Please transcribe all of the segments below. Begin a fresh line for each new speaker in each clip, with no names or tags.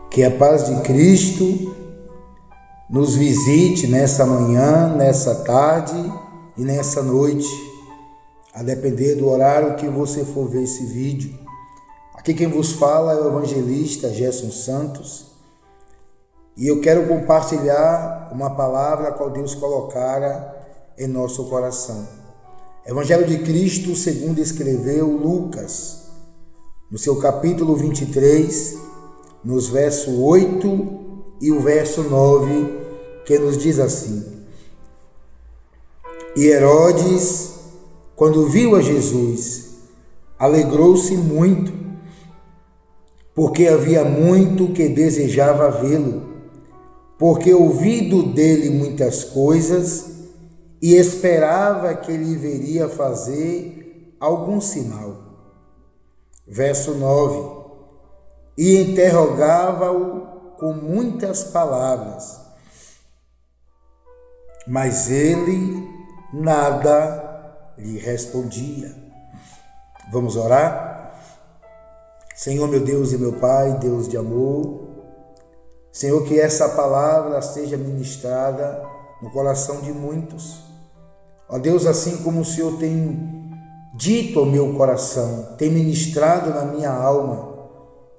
Que a paz de Cristo nos visite nessa manhã, nessa tarde e nessa noite, a depender do horário que você for ver esse vídeo. Aqui quem vos fala é o evangelista Gerson Santos e eu quero compartilhar uma palavra a qual Deus colocara em nosso coração. Evangelho de Cristo segundo escreveu Lucas, no seu capítulo 23, nos versos 8 e o verso 9, que nos diz assim: E Herodes, quando viu a Jesus, alegrou-se muito, porque havia muito que desejava vê-lo, porque ouvido dele muitas coisas, e esperava que ele veria fazer algum sinal. Verso 9: E interrogava-o com muitas palavras, mas ele nada lhe respondia. Vamos orar? Senhor, meu Deus e meu Pai, Deus de amor, Senhor, que essa palavra seja ministrada no coração de muitos. Ó Deus, assim como o Senhor tem dito ao meu coração, tem ministrado na minha alma,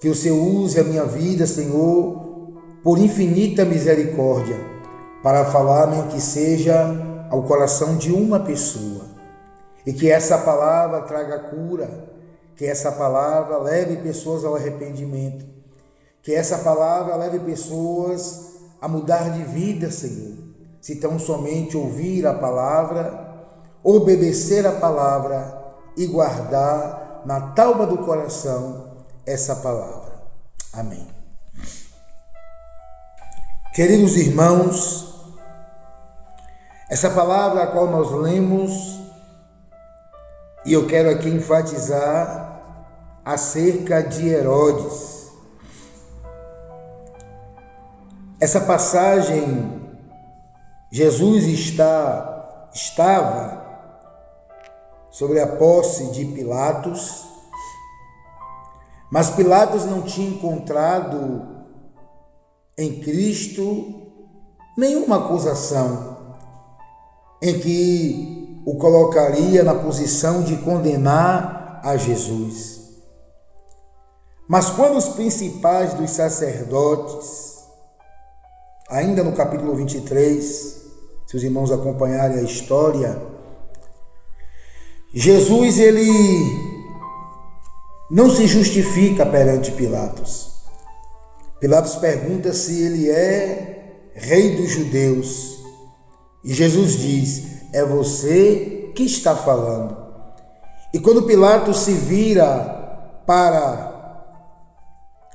que o Senhor use a minha vida, Senhor, por infinita misericórdia, para falar, nem que seja ao coração de uma pessoa, e que essa palavra traga cura, que essa palavra leve pessoas ao arrependimento, que essa palavra leve pessoas a mudar de vida, Senhor, se tão somente ouvir a palavra, obedecer a palavra e guardar na tálma do coração essa palavra. Amém. Queridos irmãos, essa palavra a qual nós lemos, e eu quero aqui enfatizar acerca de Herodes. Essa passagem, Jesus estava sobre a posse de Pilatos, mas Pilatos não tinha encontrado em Cristo nenhuma acusação em que o colocaria na posição de condenar a Jesus. Mas quando os principais dos sacerdotes, ainda no capítulo 23, se os irmãos acompanharem a história, Jesus, ele não se justifica perante Pilatos. Pilatos pergunta se ele é rei dos judeus. E Jesus diz: é você que está falando. E quando Pilatos se vira para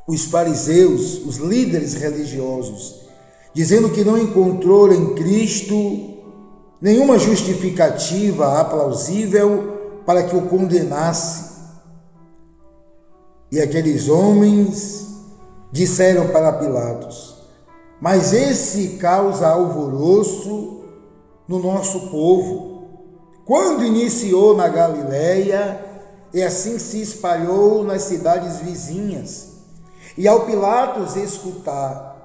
os fariseus, os líderes religiosos, dizendo que não encontrou em Cristo nenhuma justificativa aplausível para que o condenasse, e aqueles homens disseram para Pilatos: mas esse causa alvoroço no nosso povo, quando iniciou na Galileia e assim se espalhou nas cidades vizinhas. E ao Pilatos escutar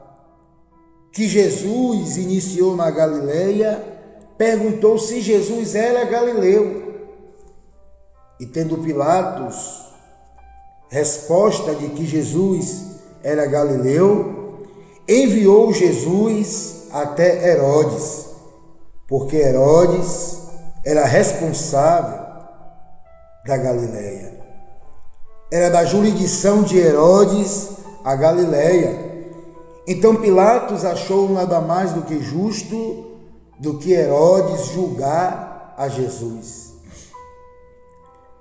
que Jesus iniciou na Galileia, perguntou se Jesus era galileu. E tendo Pilatos resposta de que Jesus era galileu, enviou Jesus até Herodes, porque Herodes era responsável da Galileia. Era da jurisdição de Herodes a Galileia. Então Pilatos achou nada mais do que justo do que Herodes julgar a Jesus.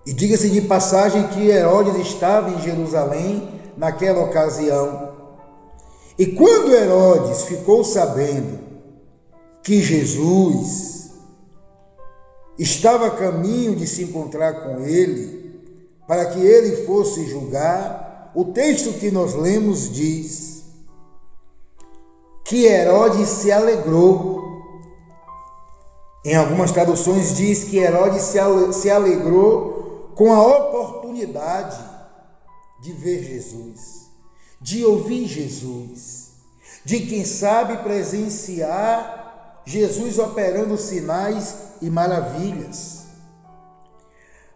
E diga-se de passagem que Herodes estava em Jerusalém naquela ocasião. E quando Herodes ficou sabendo que Jesus estava a caminho de se encontrar com ele, para que ele fosse julgar, o texto que nós lemos diz que Herodes se alegrou. Em algumas traduções diz que Herodes se alegrou com a oportunidade de ver Jesus. de ouvir Jesus, de quem sabe presenciar Jesus operando sinais e maravilhas.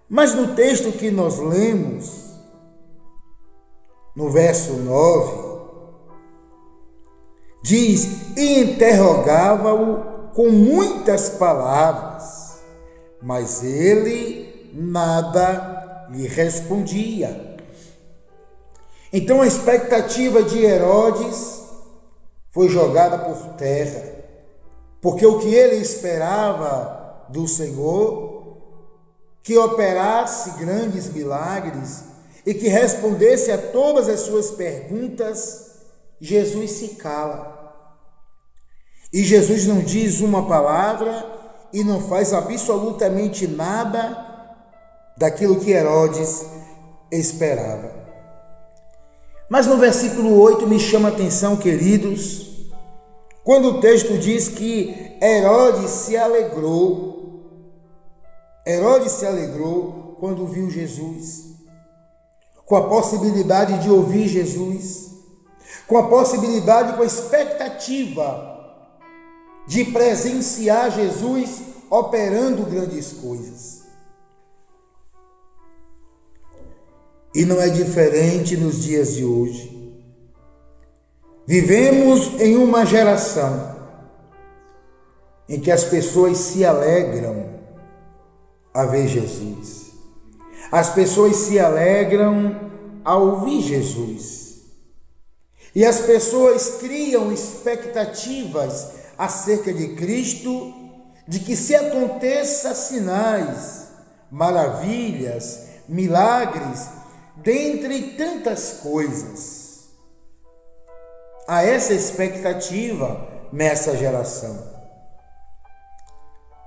Mas no texto que nós lemos, no verso 9, diz: e interrogava-o com muitas palavras, mas ele nada lhe respondia. Então a expectativa de Herodes foi jogada por terra, porque o que ele esperava do Senhor, que operasse grandes milagres e que respondesse a todas as suas perguntas, Jesus se cala. E Jesus não diz uma palavra e não faz absolutamente nada daquilo que Herodes esperava. Mas no versículo 8 me chama a atenção, queridos, quando o texto diz que Herodes se alegrou. Herodes se alegrou quando viu Jesus, com a possibilidade de ouvir Jesus, com a possibilidade, com a expectativa de presenciar Jesus operando grandes coisas. E não é diferente nos dias de hoje. Vivemos em uma geração em que as pessoas se alegram a ver Jesus. As pessoas se alegram a ouvir Jesus. E as pessoas criam expectativas acerca de Cristo, de que se aconteça sinais, maravilhas, milagres, dentre tantas coisas. Há essa expectativa nessa geração.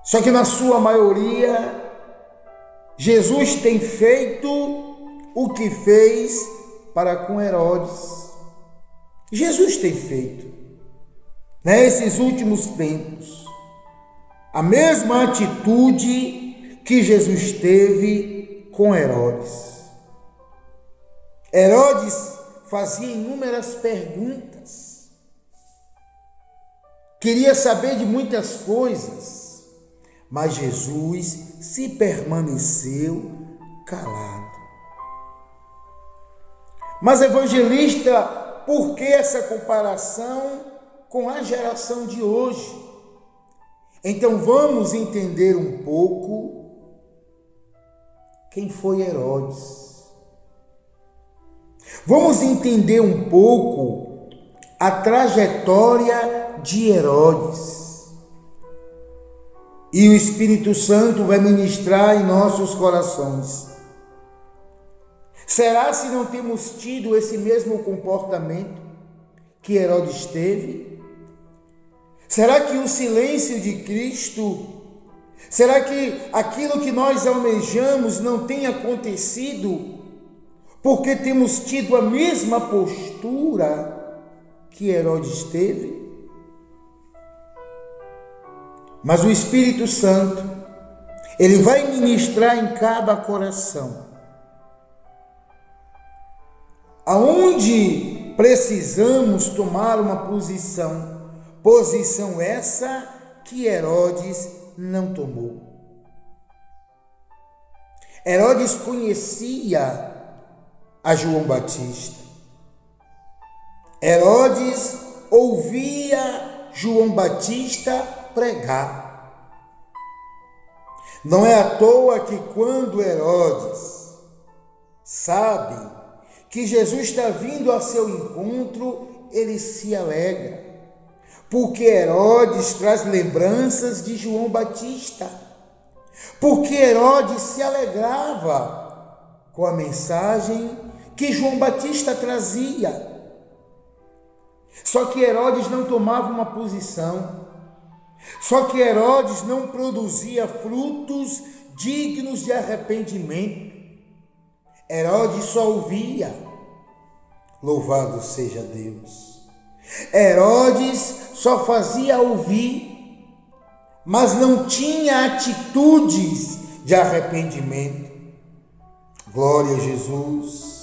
Só que na sua maioria, Jesus tem feito o que fez para com Herodes. Jesus tem feito, nesses últimos tempos, a mesma atitude que Jesus teve com Herodes. Herodes fazia inúmeras perguntas, queria saber de muitas coisas, mas Jesus se permaneceu calado. Mas, evangelista, por que essa comparação com a geração de hoje? Então vamos entender um pouco quem foi Herodes. Vamos entender um pouco a trajetória de Herodes. E o Espírito Santo vai ministrar em nossos corações. Será se não temos tido esse mesmo comportamento que Herodes teve? Será que o silêncio de Cristo, será que aquilo que nós almejamos não tem acontecido porque temos tido a mesma postura que Herodes teve? Mas o Espírito Santo, ele vai ministrar em cada coração, aonde precisamos tomar uma posição essa que Herodes não tomou. Herodes conhecia a João Batista. Herodes ouvia João Batista pregar. Não é à toa que quando Herodes sabe que Jesus está vindo a seu encontro, ele se alegra, porque Herodes traz lembranças de João Batista, porque Herodes se alegrava com a mensagem que João Batista trazia. Só que Herodes não tomava uma posição, só que Herodes não produzia frutos dignos de arrependimento. Herodes só ouvia, louvado seja Deus. Herodes só fazia ouvir, mas não tinha atitudes de arrependimento. Glória a Jesus.